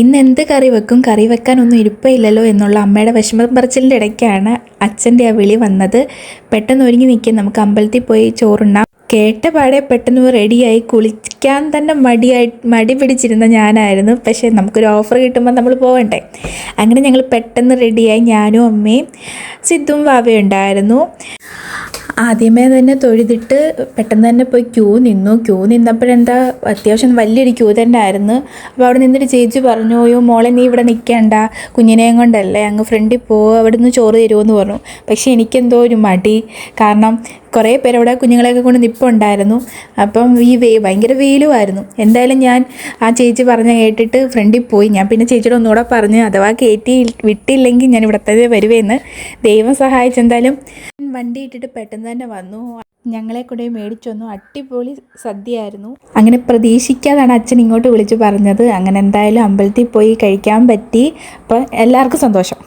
ഇന്ന് എന്ത് കറി വെക്കും, കറി വെക്കാനൊന്നും ഇരിപ്പില്ലല്ലോ എന്നുള്ള അമ്മയുടെ വിഷമം പറച്ചിലിൻ്റെ ഇടയ്ക്കാണ് അച്ഛൻ്റെ ആ വിളി വന്നത്. പെട്ടെന്ന് ഒരുങ്ങി നിൽക്കും, നമുക്ക് അമ്പലത്തിൽ പോയി ചോറുണ്ണാം. കേട്ട പാടെ പെട്ടെന്ന് റെഡിയായി. കുളിക്കാൻ തന്നെ മടി പിടിച്ചിരുന്ന ഞാനായിരുന്നു. പക്ഷേ നമുക്കൊരു ഓഫർ കിട്ടുമ്പോൾ നമ്മൾ പോകണ്ടേ. അങ്ങനെ ഞങ്ങൾ പെട്ടെന്ന് റെഡിയായി. ഞാനും അമ്മയും സിദ്ധുവും വാവയും ഉണ്ടായിരുന്നു. ആദ്യമേ തന്നെ തൊഴുതിട്ട് പെട്ടെന്ന് തന്നെ പോയി ക്യൂ നിന്നപ്പോഴെന്താ അത്യാവശ്യം വലിയൊരു ക്യൂ തന്നെ ആയിരുന്നു. അപ്പോൾ അവിടെ നിന്നൊരു ചേച്ചി പറഞ്ഞു, അയ്യോ മോളെ നീ ഇവിടെ നിൽക്കേണ്ട, കുഞ്ഞിനെയും കൊണ്ടല്ലേ അങ്ങ് ഫ്രണ്ടിൽ പോകുക, അവിടെ നിന്ന് ചോറ് തരുമെന്ന് പറഞ്ഞു. പക്ഷേ എനിക്കെന്തോ ഒരു മടി, കാരണം കുറേ പേര് അവിടെ കുഞ്ഞുങ്ങളെയൊക്കെ കൊണ്ട് നിൽപ്പുണ്ടായിരുന്നു. അപ്പം ഭയങ്കര വെയിലുമായിരുന്നു. എന്തായാലും ഞാൻ ആ ചേച്ചി പറഞ്ഞ കേട്ടിട്ട് ഫ്രണ്ടിൽ പോയി. ഞാൻ പിന്നെ ചേച്ചിയുടെ ഒന്നുകൂടെ പറഞ്ഞ് അഥവാ വിട്ടില്ലെങ്കിൽ ഞാൻ ഇവിടെ തന്നെ വരുവേന്ന്. ദൈവം സഹായിച്ചെന്തായാലും വണ്ടി ഇട്ടിട്ട് പെട്ടെന്ന് തന്നെ വന്നു. ഞങ്ങളെ കൂടെ മേടിച്ചൊന്നു. അടിപൊളി സദ്യയായിരുന്നു. അങ്ങനെ പ്രതീക്ഷിക്കാതാണ് അച്ഛൻ ഇങ്ങോട്ട് വിളിച്ച് പറഞ്ഞത്. അങ്ങനെ എന്തായാലും അമ്പലത്തിൽ പോയി കഴിക്കാൻ പറ്റി. അപ്പം എല്ലാവർക്കും സന്തോഷം.